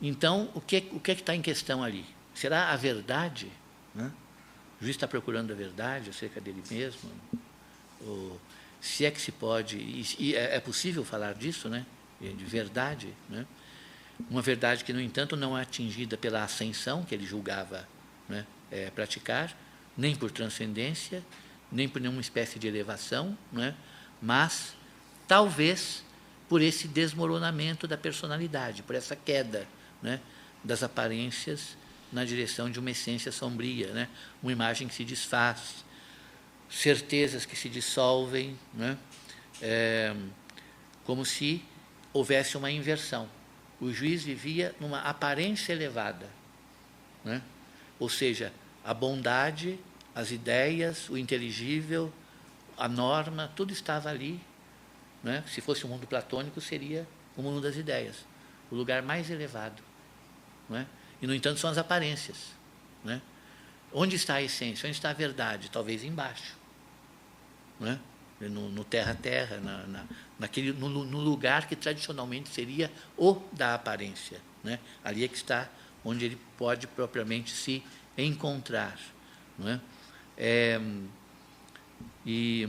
Então, o que é que está em questão ali? Será a verdade? Né? O juiz está procurando a verdade acerca dele mesmo? Ou, se é que se pode... E é possível falar disso, né? De verdade, né? Uma verdade que, no entanto, não é atingida pela ascensão que ele julgava, né, praticar, nem por transcendência, nem por nenhuma espécie de elevação, né, mas talvez por esse desmoronamento da personalidade, por essa queda, né, das aparências na direção de uma essência sombria, né, uma imagem que se desfaz, certezas que se dissolvem, né, como se houvesse uma inversão. O juiz vivia numa aparência elevada, né? Ou seja, a bondade, as ideias, o inteligível, a norma, tudo estava ali, né? Se fosse um mundo platônico, seria o mundo das ideias, o lugar mais elevado, né? E, no entanto, são as aparências, né? Onde está a essência? Onde está a verdade? Talvez embaixo, né? No terra-terra, no lugar que tradicionalmente seria o da aparência, né? Ali é que está onde ele pode propriamente se encontrar, não é? E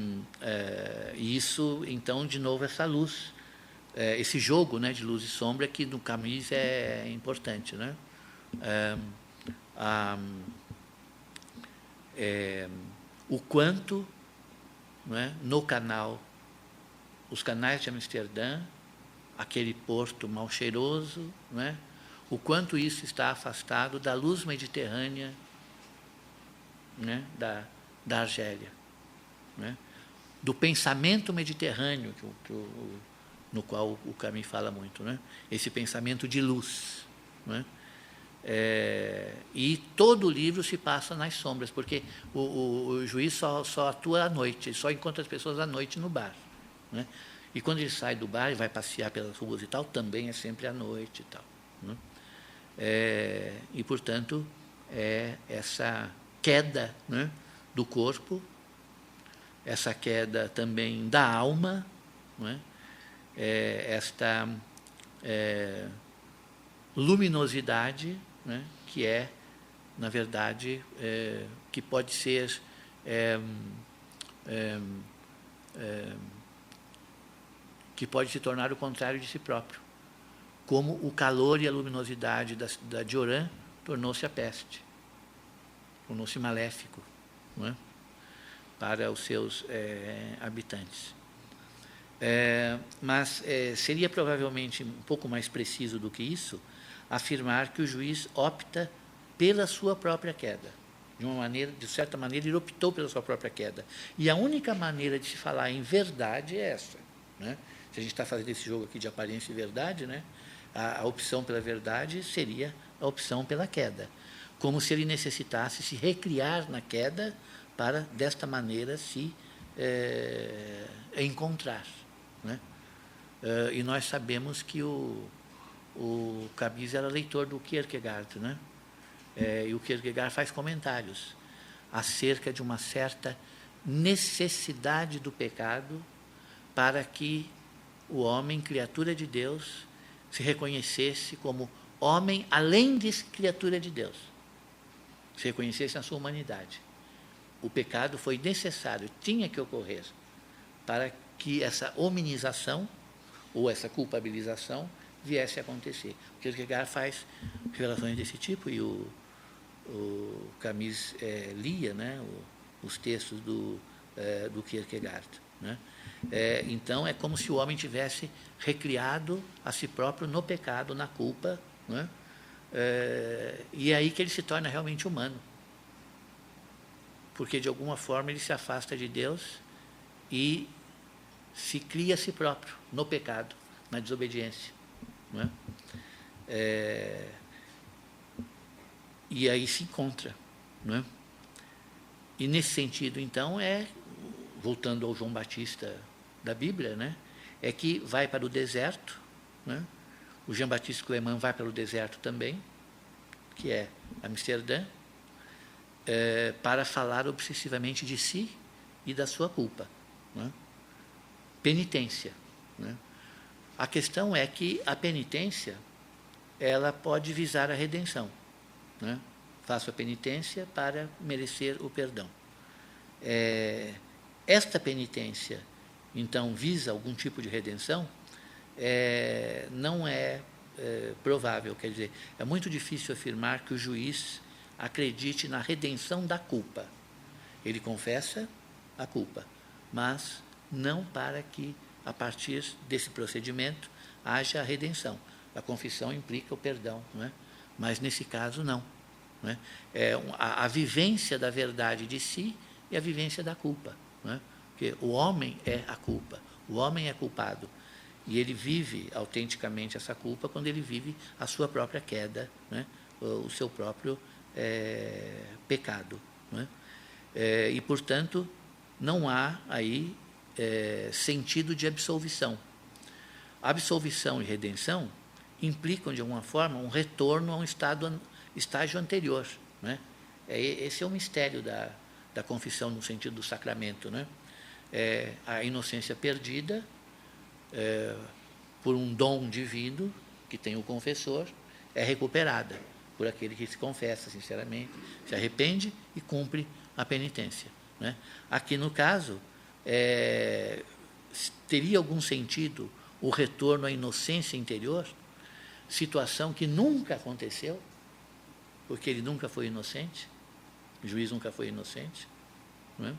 isso, então, de novo, essa luz, esse jogo, né, de luz e sombra que no Camus é importante, né? O quanto, não é, no canal, os canais de Amsterdã, aquele porto mal cheiroso, não é? O quanto isso está afastado da luz mediterrânea, né, da Argélia, né? Do pensamento mediterrâneo, no qual o Camus fala muito, né? Esse pensamento de luz, né? E todo o livro se passa nas sombras, porque o juiz só atua à noite, ele só encontra as pessoas à noite no bar, né? E quando ele sai do bar e vai passear pelas ruas e tal, também é sempre à noite e tal, né? E, portanto, essa queda, né, do corpo, essa queda também da alma, né? Esta luminosidade, né, que é, na verdade, que pode ser que pode se tornar o contrário de si próprio, como o calor e a luminosidade da de Orã tornou-se a peste, tornou-se maléfico, não é? Para os seus habitantes. Mas seria provavelmente um pouco mais preciso do que isso afirmar que o juiz opta pela sua própria queda. De certa maneira, ele optou pela sua própria queda. E a única maneira de se falar em verdade é essa, né? Se a gente está fazendo esse jogo aqui de aparência e verdade, né, a opção pela verdade seria a opção pela queda, como se ele necessitasse se recriar na queda para, desta maneira, se encontrar, né? E nós sabemos que o Camus era leitor do Kierkegaard, né? E o Kierkegaard faz comentários acerca de uma certa necessidade do pecado para que o homem, criatura de Deus, se reconhecesse como homem além de criatura de Deus, se reconhecesse na sua humanidade. O pecado foi necessário, tinha que ocorrer, para que essa hominização ou essa culpabilização viesse a acontecer. O Kierkegaard faz revelações desse tipo e o Camus lia, né, os textos do Kierkegaard, né? Então, é como se o homem tivesse recriado a si próprio no pecado, na culpa, né? E é aí que ele se torna realmente humano, porque, de alguma forma, ele se afasta de Deus e se cria a si próprio no pecado, na desobediência, não é? E aí se encontra, não é? E, nesse sentido, então, voltando ao João Batista da Bíblia, né, é que vai para o deserto, né? O Jean Baptiste Clément vai para o deserto também, que é Amsterdã, para falar obsessivamente de si e da sua culpa, né? Penitência, né? A questão é que a penitência, ela pode visar a redenção, né? Faço a penitência para merecer o perdão. Esta penitência, então, visa algum tipo de redenção? Não é provável, quer dizer, é muito difícil afirmar que o juiz acredite na redenção da culpa. Ele confessa a culpa, mas não para que, a partir desse procedimento, haja a redenção. A confissão implica o perdão, não é? Mas, nesse caso, não. Não é? A vivência da verdade de si e a vivência da culpa. Não é? Porque o homem é a culpa, o homem é culpado. E ele vive autenticamente essa culpa quando ele vive a sua própria queda, né? O seu próprio pecado. Não é? E, portanto, não há aí sentido de absolvição. Absolvição e redenção implicam, de alguma forma, um retorno a um estágio anterior. Não é? Esse é o mistério da confissão no sentido do sacramento. Não é? A inocência perdida, por um dom divino que tem o confessor, é recuperada por aquele que se confessa sinceramente, se arrepende e cumpre a penitência. Né? Aqui, no caso, teria algum sentido o retorno à inocência interior, situação que nunca aconteceu, porque ele nunca foi inocente, o juiz nunca foi inocente. Não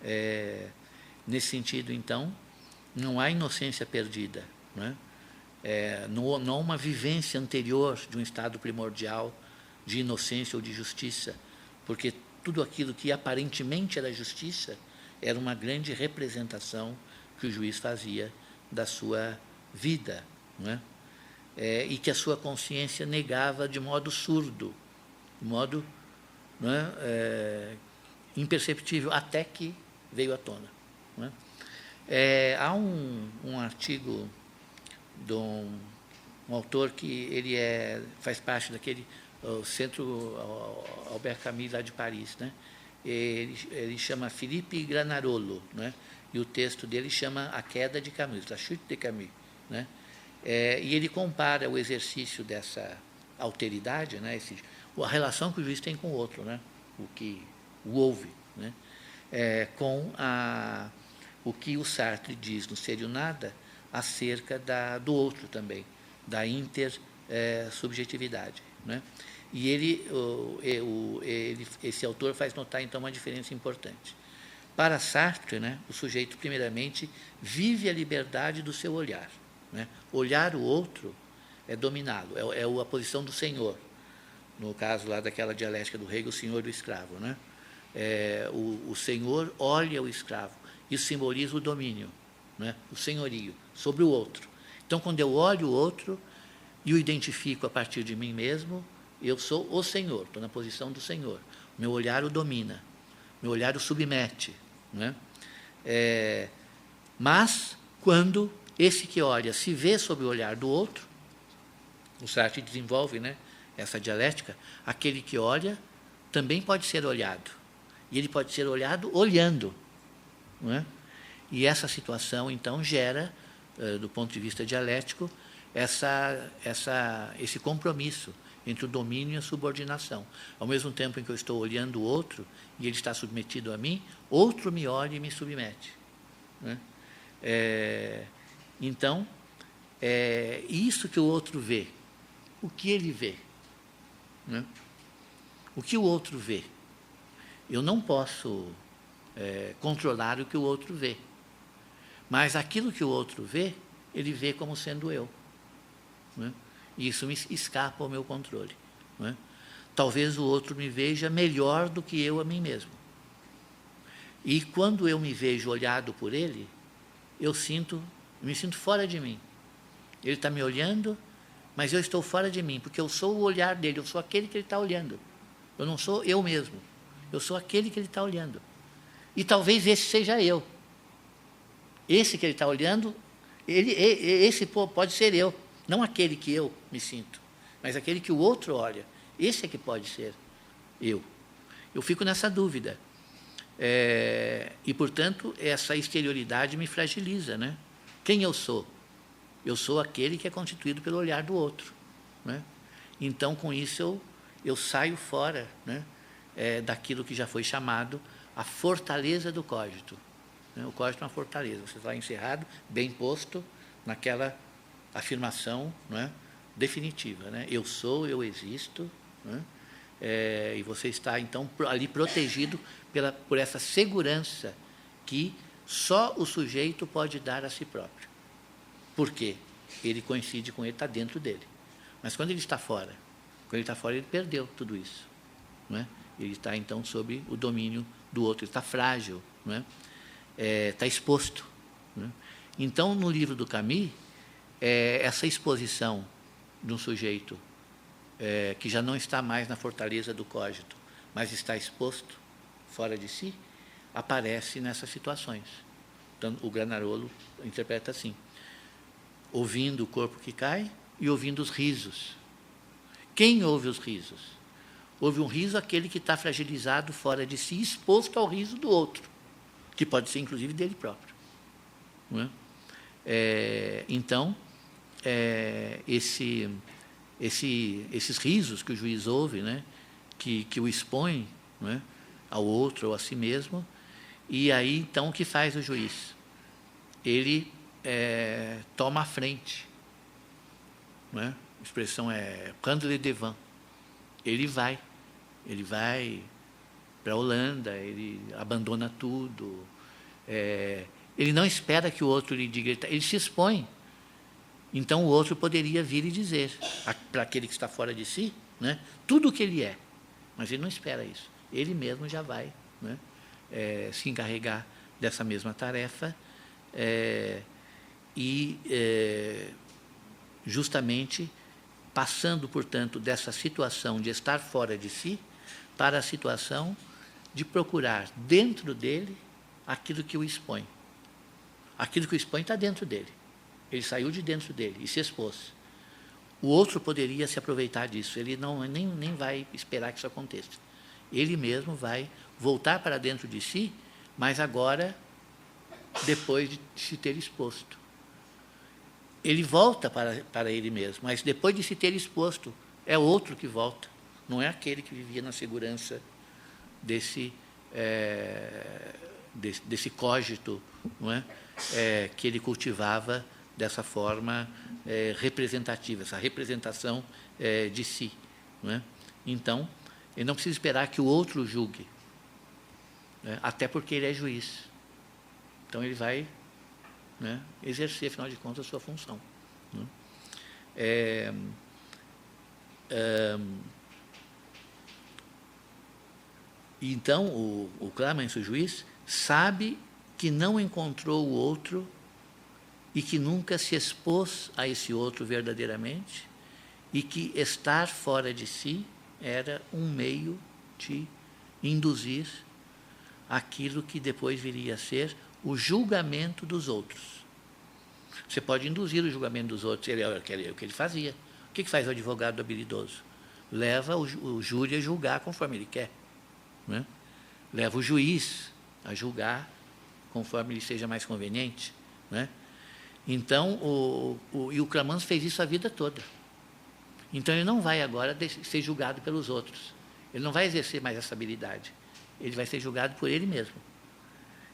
é? Nesse sentido, então, não há inocência perdida. Não é? Não há uma vivência anterior de um estado primordial de inocência ou de justiça, porque tudo aquilo que aparentemente era justiça era uma grande representação que o juiz fazia da sua vida, não é? E que a sua consciência negava de modo surdo, de modo, não é? Imperceptível, até que veio à tona. Não é? Há um artigo de um autor que ele faz parte daquele Centro Albert Camus, lá de Paris, né? Ele chama Philippe Granarolo, né? E o texto dele chama A Queda de Camus, La Chute de Camus, né? E ele compara o exercício dessa alteridade, né? A relação que o juiz tem com o outro, né? O que o ouve, né? Com o que o Sartre diz no Ser e o Nada acerca do outro também, da intersubjetividade, né? E esse autor faz notar, então, uma diferença importante. Para Sartre, né, o sujeito, primeiramente, vive a liberdade do seu olhar. Né? Olhar o outro é dominá-lo, é a posição do senhor. No caso lá daquela dialética do rei, o senhor e o escravo. Né? O senhor olha o escravo. Isso simboliza o domínio, né? O senhorio sobre o outro. Então, quando eu olho o outro e o identifico a partir de mim mesmo, eu sou o senhor, estou na posição do senhor. Meu olhar o domina, meu olhar o submete. Né? Mas, quando esse que olha se vê sob o olhar do outro, o Sartre desenvolve, né, essa dialética, aquele que olha também pode ser olhado. E ele pode ser olhado olhando. Não é? E essa situação, então, gera, do ponto de vista dialético, esse compromisso entre o domínio e a subordinação. Ao mesmo tempo em que eu estou olhando o outro e ele está submetido a mim, outro me olha e me submete. Né? Então, isso que o outro vê. O que ele vê? Né? O que o outro vê? Eu não posso controlar o que o outro vê. Mas aquilo que o outro vê, ele vê como sendo eu. Né? E isso me escapa ao meu controle. Não é? Talvez o outro me veja melhor do que eu a mim mesmo. E quando eu me vejo olhado por ele, eu me sinto fora de mim. Ele está me olhando, mas eu estou fora de mim, porque eu sou o olhar dele, eu sou aquele que ele está olhando. Eu não sou eu mesmo, eu sou aquele que ele está olhando. E talvez esse seja eu. Esse que ele está olhando, esse pode ser eu. Não aquele que eu me sinto, mas aquele que o outro olha. Esse é que pode ser eu. Eu fico nessa dúvida. E, portanto, essa exterioridade me fragiliza. Né? Quem eu sou? Eu sou aquele que é constituído pelo olhar do outro, né? Então, com isso, eu saio fora, né, daquilo que já foi chamado a fortaleza do cogito. O cogito é uma fortaleza, você está encerrado, bem posto, naquela afirmação, né, definitiva, né? Eu sou, eu existo, né? E você está, então, ali protegido por essa segurança que só o sujeito pode dar a si próprio. Por quê? Ele coincide com ele, está dentro dele. Mas quando ele está fora, ele perdeu tudo isso, não é? Ele está, então, sob o domínio do outro, ele está frágil, não é? Está exposto, não é? Então, no livro do Camus, essa exposição de um sujeito que já não está mais na fortaleza do cogito, mas está exposto fora de si, aparece nessas situações. Então, o Granarolo interpreta assim: ouvindo o corpo que cai e ouvindo os risos. Quem ouve os risos? Ouve um riso aquele que está fragilizado fora de si, exposto ao riso do outro, que pode ser, inclusive, dele próprio. Não é? Então, esses risos que o juiz ouve, né, que o expõe, não é, ao outro ou a si mesmo, e aí, então, o que faz o juiz? Ele toma a frente, não é? A expressão é prendre le devant. Ele vai para a Holanda, ele abandona tudo, ele não espera que o outro lhe diga, ele se expõe. Então o outro poderia vir e dizer para aquele que está fora de si, né, tudo o que ele é, mas ele não espera isso. Ele mesmo já vai, né, se encarregar dessa mesma tarefa justamente passando, portanto, dessa situação de estar fora de si para a situação de procurar dentro dele aquilo que o expõe. Aquilo que o expõe está dentro dele. Ele saiu de dentro dele e se expôs. O outro poderia se aproveitar disso, ele nem vai esperar que isso aconteça. Ele mesmo vai voltar para dentro de si, mas agora, depois de se ter exposto. Ele volta para ele mesmo, mas depois de se ter exposto, é outro que volta, não é aquele que vivia na segurança desse cogito, não é? Que ele cultivava dessa forma representativa, essa representação de si, não é? Então, ele não precisa esperar que o outro julgue, né? Até porque ele é juiz. Então, ele vai, né, exercer, afinal de contas, a sua função, né? Então, o Clamence, o juiz, sabe que não encontrou o outro e que nunca se expôs a esse outro verdadeiramente e que estar fora de si era um meio de induzir aquilo que depois viria a ser o julgamento dos outros. Você pode induzir o julgamento dos outros, é o que ele fazia. O que faz o advogado habilidoso? Leva o júri a julgar conforme ele quer, né? Leva o juiz a julgar conforme lhe seja mais conveniente, né? Então, o Clamence fez isso a vida toda. Então, ele não vai agora ser julgado pelos outros. Ele não vai exercer mais essa habilidade. Ele vai ser julgado por ele mesmo.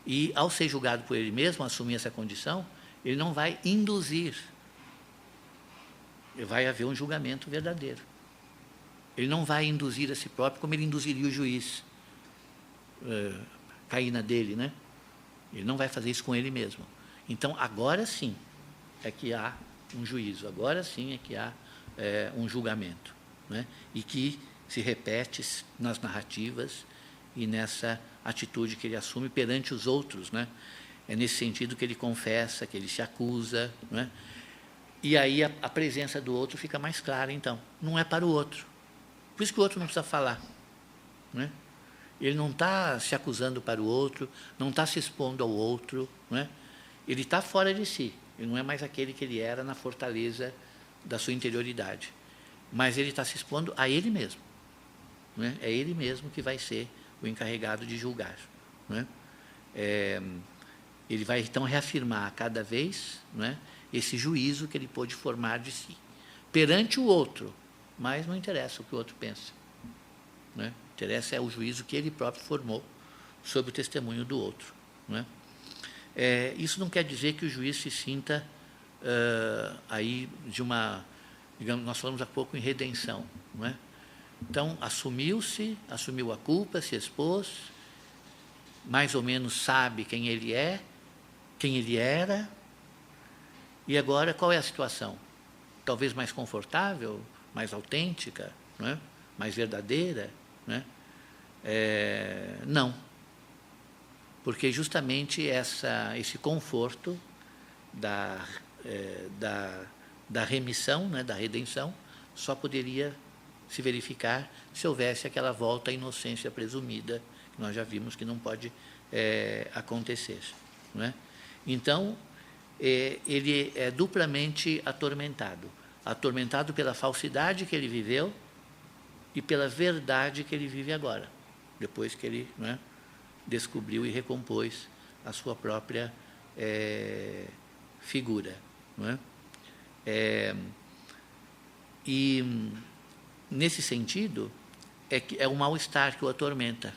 E, ao ser julgado por ele mesmo, assumir essa condição, ele não vai induzir. Vai haver um julgamento verdadeiro. Ele não vai induzir a si próprio como ele induziria o juiz. Cair na dele, né? Ele não vai fazer isso com ele mesmo. Então, agora sim é que há um juízo, agora sim é que há um julgamento, né? E que se repete nas narrativas e nessa atitude que ele assume perante os outros, né? É nesse sentido que ele confessa, que ele se acusa, né? E aí a presença do outro fica mais clara, então. Não é para o outro. Por isso que o outro não precisa falar, né? Ele não está se acusando para o outro, não está se expondo ao outro, né? Ele está fora de si, ele não é mais aquele que ele era na fortaleza da sua interioridade, mas ele está se expondo a ele mesmo, né? É ele mesmo que vai ser o encarregado de julgar, né? Ele vai, então, reafirmar cada vez, não é, esse juízo que ele pôde formar de si, perante o outro, mas não interessa o que o outro pensa. Não é? Interessa é o juízo que ele próprio formou sobre o testemunho do outro. Não é? Isso não quer dizer que o juiz se sinta aí de uma... Digamos, nós falamos há pouco em redenção. Não é? Então, assumiu a culpa, se expôs, mais ou menos sabe quem ele é, quem ele era, e agora qual é a situação? Talvez mais confortável, mais autêntica, não é? Mais verdadeira? Não é? Não. Porque justamente esse conforto da remissão, né, da redenção, só poderia se verificar se houvesse aquela volta à inocência presumida, que nós já vimos que não pode acontecer. Não é? Então, ele é duplamente atormentado pela falsidade que ele viveu e pela verdade que ele vive agora, depois que ele, não é, descobriu e recompôs a sua própria figura. Não é? E, nesse sentido, é o mal-estar que o atormenta.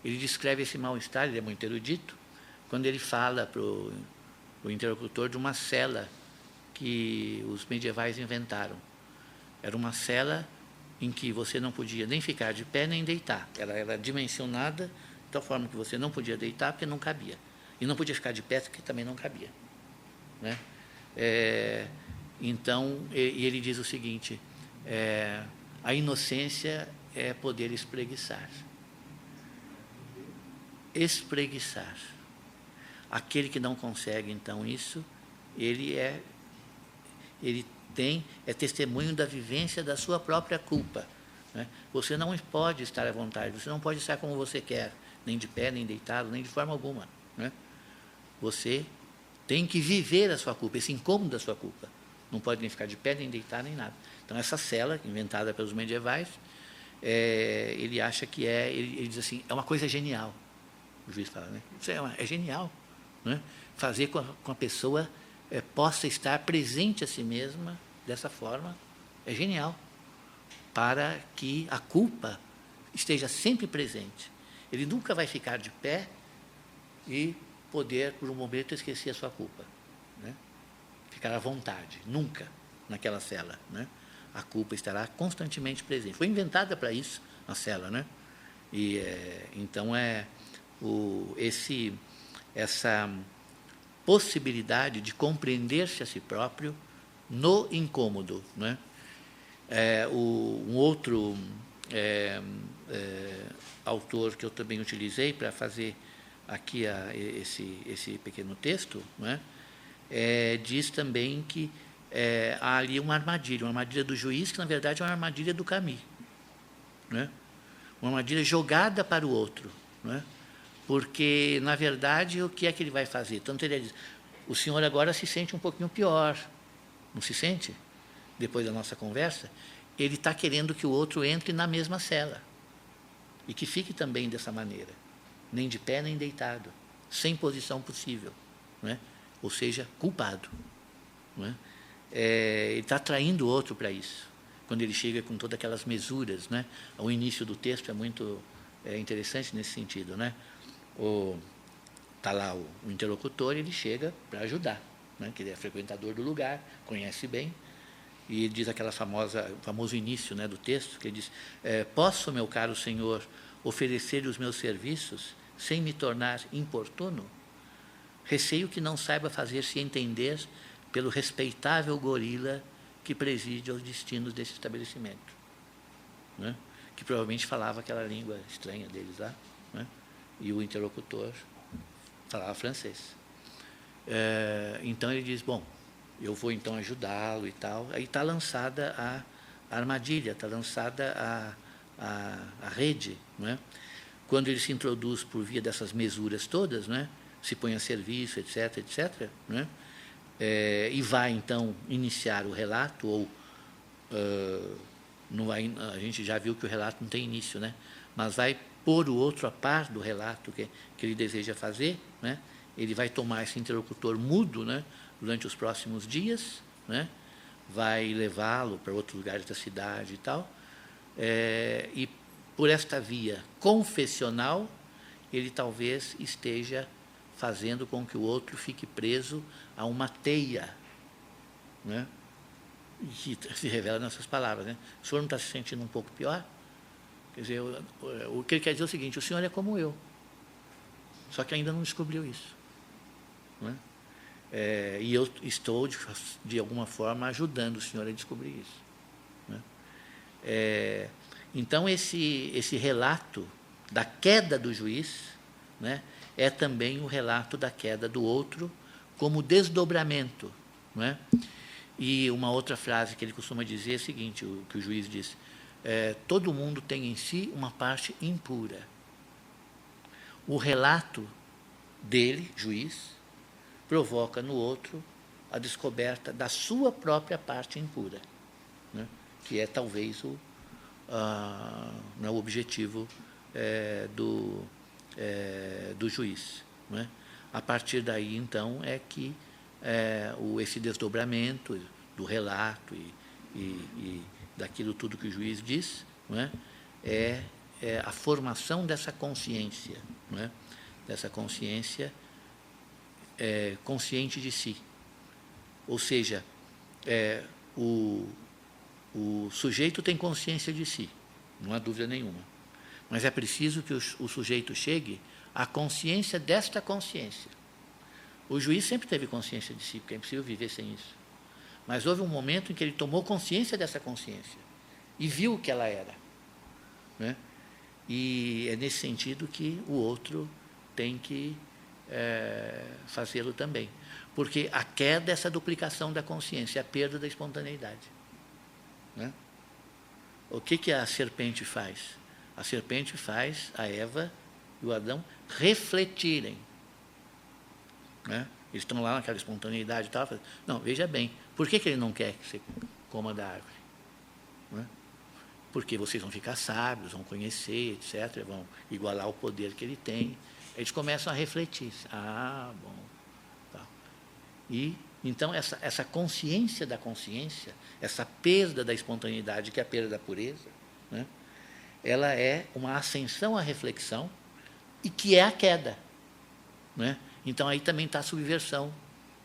Ele descreve esse mal-estar, ele é muito erudito, quando ele fala para o interlocutor de uma cela que os medievais inventaram. Era uma cela em que você não podia nem ficar de pé nem deitar. Ela era dimensionada de tal forma que você não podia deitar porque não cabia. E não podia ficar de pé porque também não cabia. Né? Então, ele diz o seguinte, a inocência é poder espreguiçar. Espreguiçar. Aquele que não consegue, então, isso, ele é testemunho da vivência da sua própria culpa. Né? Você não pode estar à vontade, você não pode estar como você quer, nem de pé, nem deitado, nem de forma alguma. Né? Você tem que viver a sua culpa, esse incômodo da sua culpa. Não pode nem ficar de pé, nem deitar, nem nada. Então, essa cela, inventada pelos medievais, ele acha que ele diz assim, é uma coisa genial. O juiz fala, né? Isso é genial. Né? Fazer com a pessoa possa estar presente a si mesma dessa forma é genial, para que a culpa esteja sempre presente. Ele nunca vai ficar de pé e poder, por um momento, esquecer a sua culpa. Né? Ficar à vontade, nunca, naquela cela. Né? A culpa estará constantemente presente. Foi inventada para isso, a cela. Né? E, então, essa possibilidade de compreender-se a si próprio no incômodo. Né? Um outro autor que eu também utilizei para fazer aqui esse pequeno texto, né? Diz também que há ali uma armadilha do juiz, que na verdade é uma armadilha do Camus. Né? Uma armadilha jogada para o outro. Né? Porque, na verdade, o que é que ele vai fazer? Tanto ele diz, o senhor agora se sente um pouquinho pior, não se sente? Depois da nossa conversa, ele está querendo que o outro entre na mesma cela e que fique também dessa maneira, nem de pé nem deitado, sem posição possível, né? Ou seja, culpado. Né? Ele está atraindo o outro para isso, quando ele chega com todas aquelas mesuras. Né? O início do texto é muito interessante nesse sentido. Né? Está lá o interlocutor, ele chega para ajudar, né? Que ele é frequentador do lugar, conhece bem, e ele diz aquela famoso início, né, do texto, que ele diz, posso, meu caro senhor, oferecer os meus serviços sem me tornar importuno? Receio que não saiba fazer-se entender pelo respeitável gorila que preside aos destinos desse estabelecimento. Né? Que provavelmente falava aquela língua estranha deles lá, né? E o interlocutor falava francês. Então ele diz, bom, eu vou então ajudá-lo e tal. Aí está lançada a armadilha, está lançada a rede. Não é? Quando ele se introduz por via dessas mesuras todas, não é? Se põe a serviço, etc., etc., não é? E vai então iniciar o relato, ou não vai, a gente já viu que o relato não tem início, né? Mas vai pôr o outro a par do relato que ele deseja fazer, né? ele vai tomar esse interlocutor mudo, né, durante os próximos dias, né, vai levá-lo para outros lugares da cidade e tal, e por esta via confessional, ele talvez esteja fazendo com que o outro fique preso a uma teia, né, que se revela nessas palavras, né? O senhor não está se sentindo um pouco pior? Quer dizer, o que ele quer dizer é o seguinte: o senhor é como eu, só que ainda não descobriu isso, né? E eu estou, de alguma forma, ajudando o senhor a descobrir isso, né? Então, esse relato da queda do juiz, né, é também o relato da queda do outro como desdobramento, né? E uma outra frase que ele costuma dizer é a seguinte, que o juiz diz: todo mundo tem em si uma parte impura. O relato dele, juiz, provoca no outro a descoberta da sua própria parte impura, né? Que é talvez o objetivo do juiz, né? A partir daí, então, é que esse desdobramento do relato e daquilo tudo que o juiz diz, não é? É a formação dessa consciência, não é? Dessa consciência consciente de si. Ou seja, o sujeito tem consciência de si, não há dúvida nenhuma. Mas é preciso que o sujeito chegue à consciência desta consciência. O juiz sempre teve consciência de si, porque é impossível viver sem isso. Mas houve um momento em que ele tomou consciência dessa consciência e viu o que ela era, né? E é nesse sentido que o outro tem que fazê-lo também. Porque a queda é essa duplicação da consciência, a perda da espontaneidade, né? O que a serpente faz? A serpente faz a Eva e o Adão refletirem, né? Eles estão lá naquela espontaneidade e tal. Não, veja bem, por que ele não quer que você coma da árvore? Né? Porque vocês vão ficar sábios, vão conhecer, etc., vão igualar o poder que ele tem. Eles começam a refletir. Ah, bom. Tá. E, então, essa consciência da consciência, essa perda da espontaneidade, que é a perda da pureza, né? Ela é uma ascensão à reflexão e que é a queda, né? Então, aí também está a subversão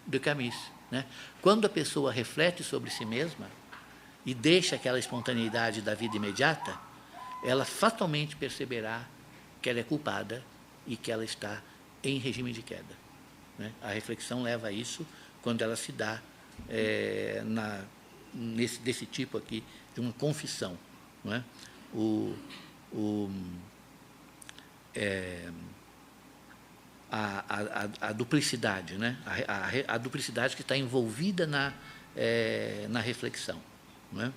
do Camus, né? Quando a pessoa reflete sobre si mesma e deixa aquela espontaneidade da vida imediata, ela fatalmente perceberá que ela é culpada e que ela está em regime de queda, né? A reflexão leva a isso quando ela se dá desse tipo aqui, de uma confissão, não é? A duplicidade, né? A duplicidade que está envolvida na reflexão, não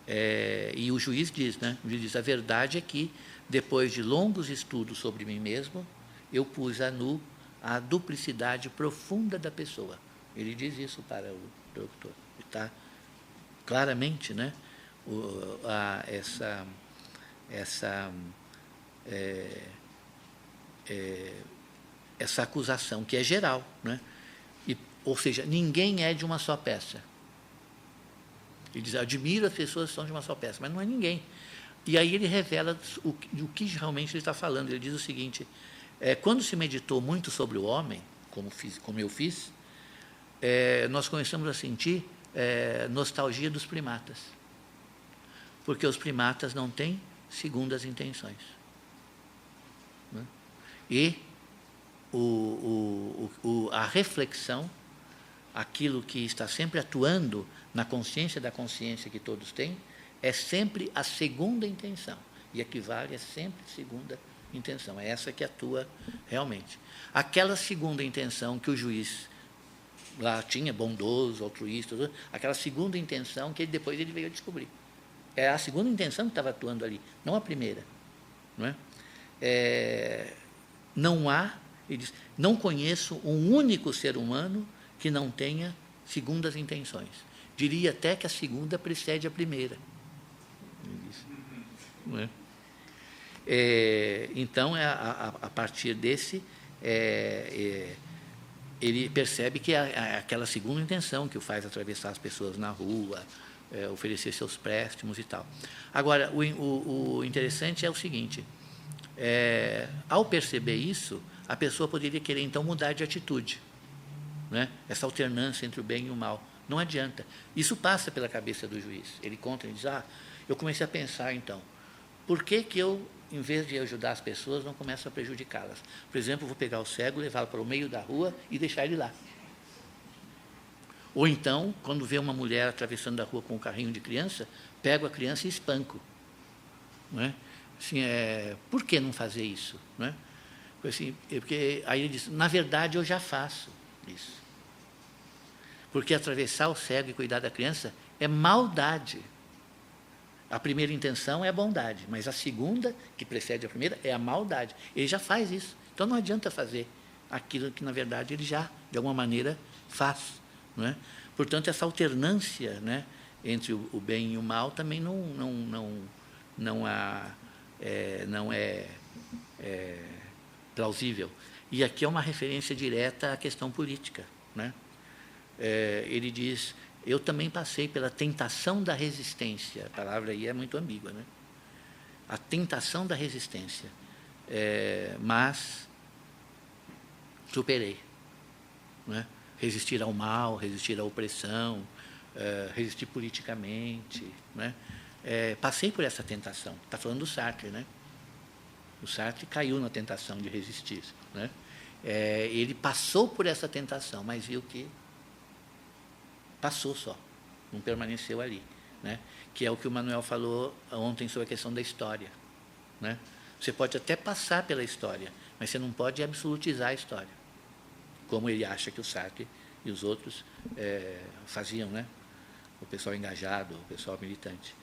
é? E o juiz diz, né? O juiz diz: a verdade é que, depois de longos estudos sobre mim mesmo, eu pus a nu a duplicidade profunda da pessoa. Ele diz isso para o doutor. Está claramente, né? Essa acusação, que é geral, né? Ou seja, ninguém é de uma só peça. Ele diz: admiro as pessoas que são de uma só peça, mas não é ninguém. E aí ele revela o que realmente ele está falando. Ele diz o seguinte: quando se meditou muito sobre o homem, como eu fiz, nós começamos a sentir nostalgia dos primatas, porque os primatas não têm segundas intenções, né? E a reflexão, aquilo que está sempre atuando na consciência da consciência que todos têm, é sempre a segunda intenção, e equivale a sempre segunda intenção. É essa que atua realmente. Aquela segunda intenção que o juiz lá tinha, bondoso, altruísta, aquela segunda intenção que depois ele veio a descobrir. É a segunda intenção que estava atuando ali, não a primeira, não é? Não há, ele diz, não conheço um único ser humano que não tenha segundas intenções. Diria até que a segunda precede a primeira. Ele diz, não é? Então, a partir desse ele percebe que é aquela segunda intenção que o faz atravessar as pessoas na rua, oferecer seus préstimos e tal. Agora, o interessante é o seguinte, ao perceber isso, a pessoa poderia querer, então, mudar de atitude, né? Essa alternância entre o bem e o mal. Não adianta. Isso passa pela cabeça do juiz. Ele conta, ele diz, eu comecei a pensar, então, por que eu, em vez de ajudar as pessoas, não começo a prejudicá-las? Por exemplo, vou pegar o cego, levá-lo para o meio da rua e deixar ele lá. Ou então, quando vê uma mulher atravessando a rua com um carrinho de criança, pego a criança e espanco. Não é? Assim, por que não fazer isso? Não é? Assim, porque aí ele diz, na verdade, eu já faço isso. Porque atravessar o cego e cuidar da criança é maldade. A primeira intenção é a bondade, mas a segunda, que precede a primeira, é a maldade. Ele já faz isso. Então, não adianta fazer aquilo que, na verdade, ele já, de alguma maneira, faz. Não é? Portanto, essa alternância, né, entre o bem e o mal também não é plausível. E aqui é uma referência direta à questão política, né? Ele diz, eu também passei pela tentação da resistência. A palavra aí é muito ambígua, né? A tentação da resistência. Mas superei. Né? Resistir ao mal, resistir à opressão, resistir politicamente. Né? Passei por essa tentação. Está falando do Sartre, né? O Sartre caiu na tentação de resistir. Né? Ele passou por essa tentação, mas viu que passou só, não permaneceu ali. Né? Que é o que o Manuel falou ontem sobre a questão da história. Né? Você pode até passar pela história, mas você não pode absolutizar a história, como ele acha que o Sartre e os outros faziam, né? O pessoal engajado, o pessoal militante.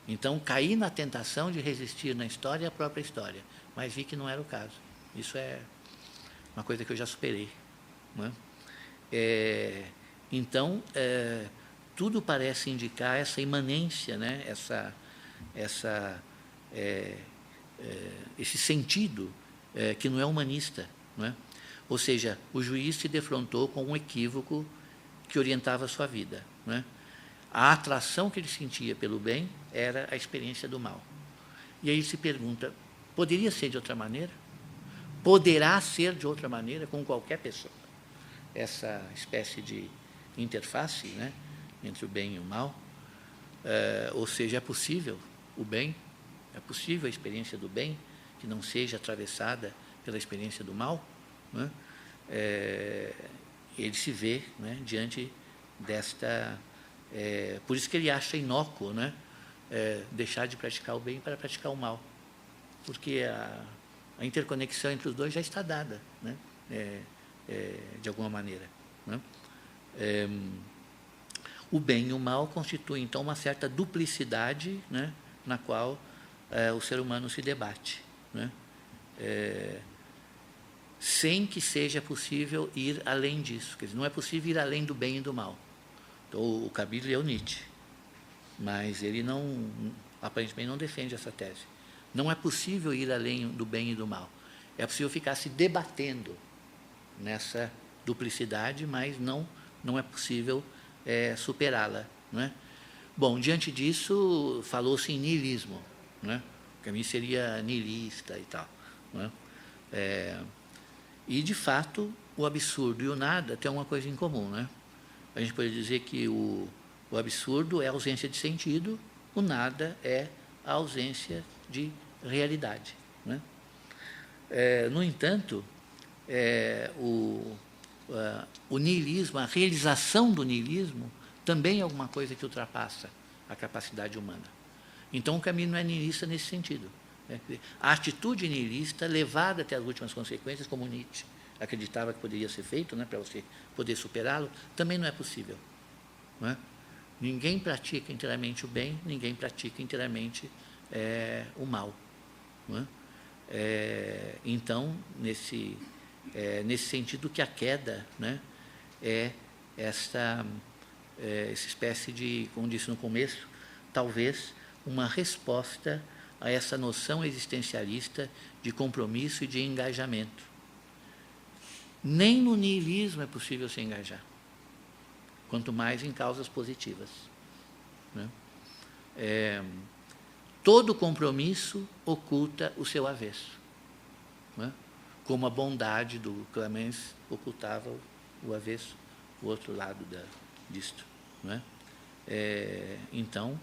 Então, caí na tentação de resistir na história e à própria história, mas vi que não era o caso. Isso é uma coisa que eu já superei. Né? Então, tudo parece indicar essa imanência, né? Esse sentido que não é humanista. Não é? Ou seja, o juiz se defrontou com um equívoco que orientava a sua vida. Não é? A atração que ele sentia pelo bem era a experiência do mal. E aí ele se pergunta, poderia ser de outra maneira? Poderá ser de outra maneira com qualquer pessoa? Essa espécie de interface, né, entre o bem e o mal, ou seja, é possível o bem, é possível a experiência do bem que não seja atravessada pela experiência do mal, né? Ele se vê, né, diante desta... por isso que ele acha inócuo, né, deixar de praticar o bem para praticar o mal, porque a interconexão entre os dois já está dada, né, de alguma maneira. Né? O bem e o mal constituem, então, uma certa duplicidade, né, na qual o ser humano se debate, né? Sem que seja possível ir além disso. Quer dizer, não é possível ir além do bem e do mal. Então, o Kabir leu Nietzsche, mas ele aparentemente não defende essa tese. Não é possível ir além do bem e do mal. É possível ficar se debatendo nessa duplicidade, mas não é possível superá-la. Não é? Bom, diante disso, falou-se em niilismo, não é? O caminho seria niilista e tal. Não é? E, de fato, o absurdo e o nada têm uma coisa em comum. Né? A gente pode dizer que o absurdo é a ausência de sentido, o nada é a ausência de realidade. Né? No entanto, o niilismo, a realização do niilismo, também é alguma coisa que ultrapassa a capacidade humana. Então, o caminho não é niilista nesse sentido. A atitude niilista, levada até as últimas consequências, como Nietzsche acreditava que poderia ser feito, né, para você poder superá-lo, também não é possível. Não é? Ninguém pratica inteiramente o bem, ninguém pratica inteiramente o mal. Não é? Então, nesse sentido que a queda, né, é essa espécie de, como disse no começo, talvez uma resposta a essa noção existencialista de compromisso e de engajamento, Nem no niilismo é possível se engajar, quanto mais em causas positivas, né? Todo compromisso oculta o seu avesso, né? Como a bondade do Clemens ocultava o avesso, o outro lado disto, né? Então,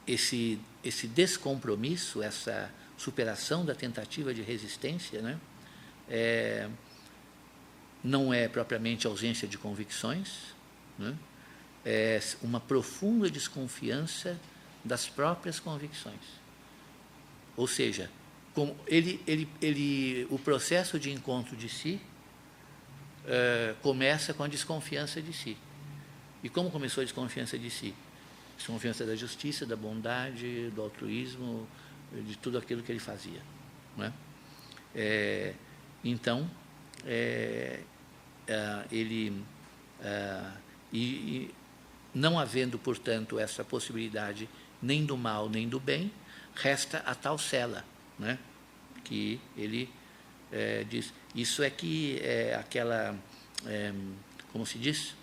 esse descompromisso, essa superação da tentativa de resistência, né? Não é propriamente ausência de convicções, né? É uma profunda desconfiança das próprias convicções. Ou seja, como o processo de encontro de si começa com a desconfiança de si. E como começou a desconfiança de si? Desconfiança da justiça, da bondade, do altruísmo, de tudo aquilo que ele fazia, né? Então, não havendo, portanto, essa possibilidade nem do mal nem do bem, resta a tal cela, né? Que ele diz. Isso é que é aquela, como se diz,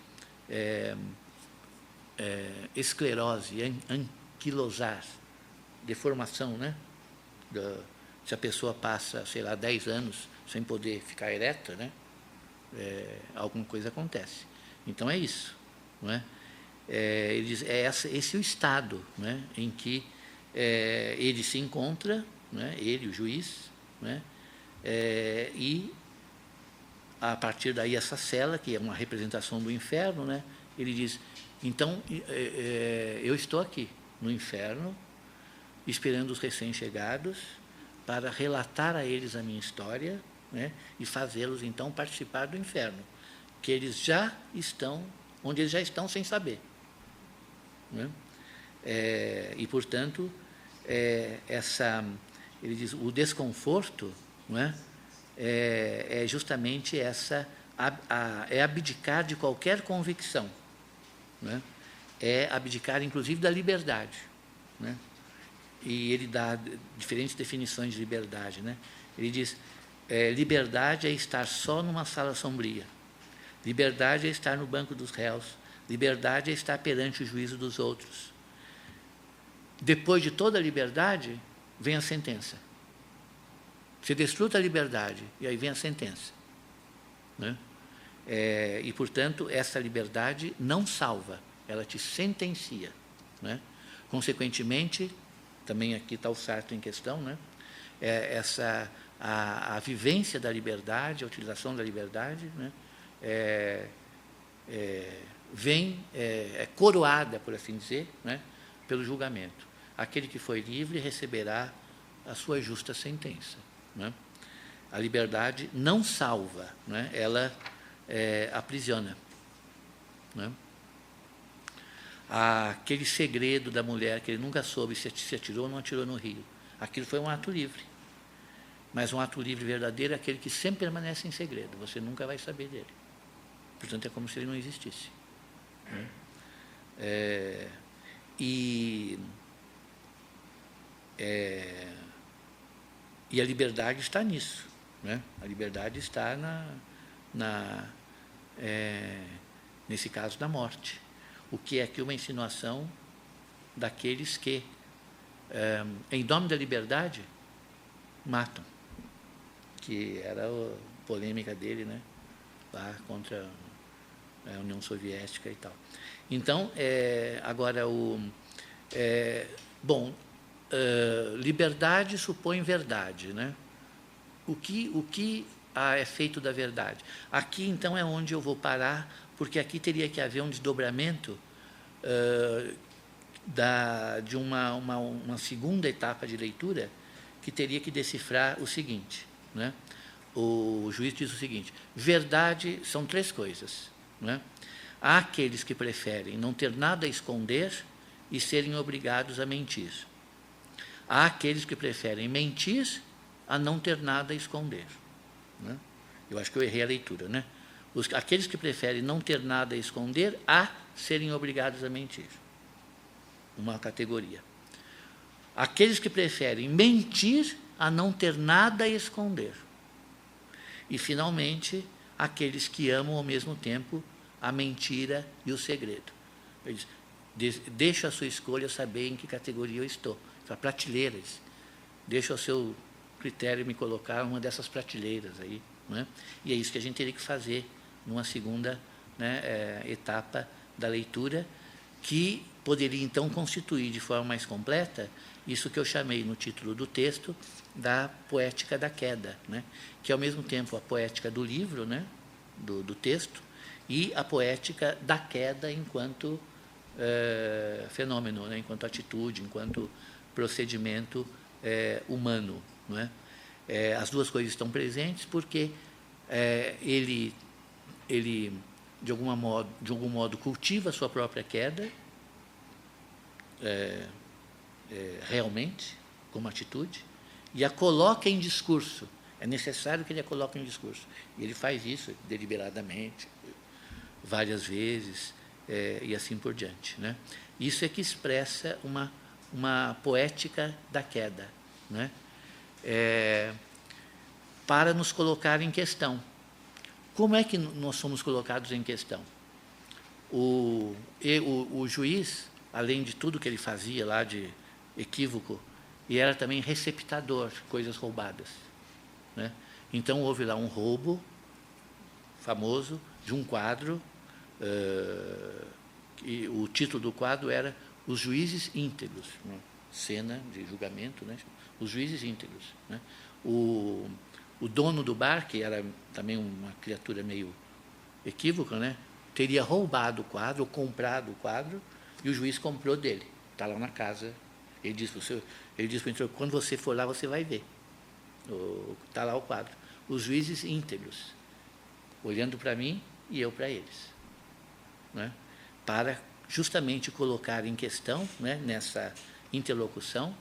esclerose, anquilosar, deformação, né? Se a pessoa passa, sei lá, 10 anos sem poder ficar ereta, né? Alguma coisa acontece. Então, é isso, não é? Ele diz, esse é o estado, né, em que ele se encontra, né, ele, o juiz, né, e, a partir daí, essa cela, que é uma representação do inferno, né, ele diz, então, eu estou aqui, no inferno, esperando os recém-chegados, para relatar a eles a minha história, né, e fazê-los, então, participar do inferno, que eles já estão, onde eles já estão sem saber, né? E, portanto, ele diz, o desconforto, não é? É justamente é abdicar de qualquer convicção, né? É abdicar, inclusive, da liberdade, né? E ele dá diferentes definições de liberdade, né? Ele diz, liberdade é estar só numa sala sombria, liberdade é estar no banco dos réus, liberdade é estar perante o juízo dos outros. Depois de toda a liberdade, vem a sentença. Você desfruta a liberdade, e aí vem a sentença, né? E, portanto, essa liberdade não salva, ela te sentencia, né? Consequentemente, também aqui está o Sartre em questão, né? A vivência da liberdade, a utilização da liberdade, né? É coroada, por assim dizer, né, pelo julgamento. Aquele que foi livre receberá a sua justa sentença, né? A liberdade não salva, né? Ela aprisiona, né? Aquele segredo da mulher que ele nunca soube se atirou ou não atirou no rio. Aquilo foi um ato livre. Mas um ato livre verdadeiro é aquele que sempre permanece em segredo. Você nunca vai saber dele. Portanto, é como se ele não existisse, né? E a liberdade está nisso, né? A liberdade está nesse caso da morte. O que é aqui uma insinuação daqueles que, em nome da liberdade, matam, que era a polêmica dele, né, lá contra a União Soviética e tal. Então, agora, liberdade supõe verdade, né? O que é feito da verdade? Aqui, então, é onde eu vou parar, porque aqui teria que haver um desdobramento de uma segunda etapa de leitura, que teria que decifrar o seguinte, né? O juiz diz o seguinte, verdade são 3 coisas, né? Há aqueles que preferem não ter nada a esconder e serem obrigados a mentir. Há aqueles que preferem mentir a não ter nada a esconder, né? Eu acho que eu errei a leitura, né? Aqueles que preferem não ter nada a esconder a serem obrigados a mentir. Uma categoria. Aqueles que preferem mentir a não ter nada a esconder. E, finalmente, aqueles que amam ao mesmo tempo a mentira e o segredo. Ele diz, deixa a sua escolha saber em que categoria eu estou. Para prateleiras. Deixa ao seu critério me colocar uma dessas prateleiras aí. Né? E é isso que a gente teria que fazer numa segunda, né, etapa da leitura, que poderia, então, constituir de forma mais completa isso que eu chamei no título do texto da poética da queda, né? Que é, ao mesmo tempo, a poética do livro, né, do texto, e a poética da queda enquanto fenômeno, né, enquanto atitude, enquanto procedimento humano. Não é? As duas coisas estão presentes porque ele de algum modo, cultiva a sua própria queda, realmente, como atitude, e a coloca em discurso. É necessário que ele a coloque em discurso. E ele faz isso deliberadamente, várias vezes, e assim por diante. Né? Isso é que expressa uma poética da queda, né? Para nos colocar em questão. Como é que nós somos colocados em questão? O juiz, além de tudo que ele fazia lá de equívoco, e era também receptador de coisas roubadas. Né? Então, houve lá um roubo famoso de um quadro, e o título do quadro era Os Juízes Íntegros, né? Cena de julgamento, né? Os Juízes Íntegros. Né? O dono do bar, que era também uma criatura meio equívoca, né? Teria roubado o quadro, ou comprado o quadro, e o juiz comprou dele. Está lá na casa. Ele disse para o interior, quando você for lá, você vai ver. Está lá o quadro. Os Juízes Íntegros, olhando para mim e eu para eles. Né? Para justamente colocar em questão, né, nessa interlocução,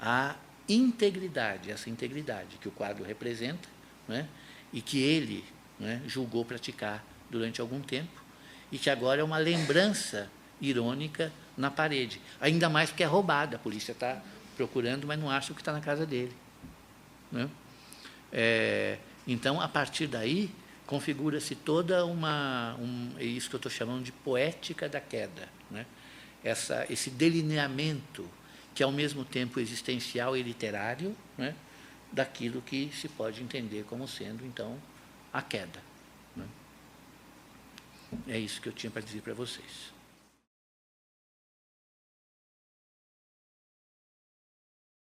a integridade, essa integridade que o quadro representa, né, e que ele, né, julgou praticar durante algum tempo, e que agora é uma lembrança irônica na parede. Ainda mais porque é roubada, a polícia está procurando, mas não acha o que está na casa dele. Né? Então, a partir daí, configura-se toda é isso que eu estou chamando de poética da queda. Né? Esse delineamento que, ao mesmo tempo, existencial e literário, né, daquilo que se pode entender como sendo, então, a queda. Né? É isso que eu tinha para dizer para vocês.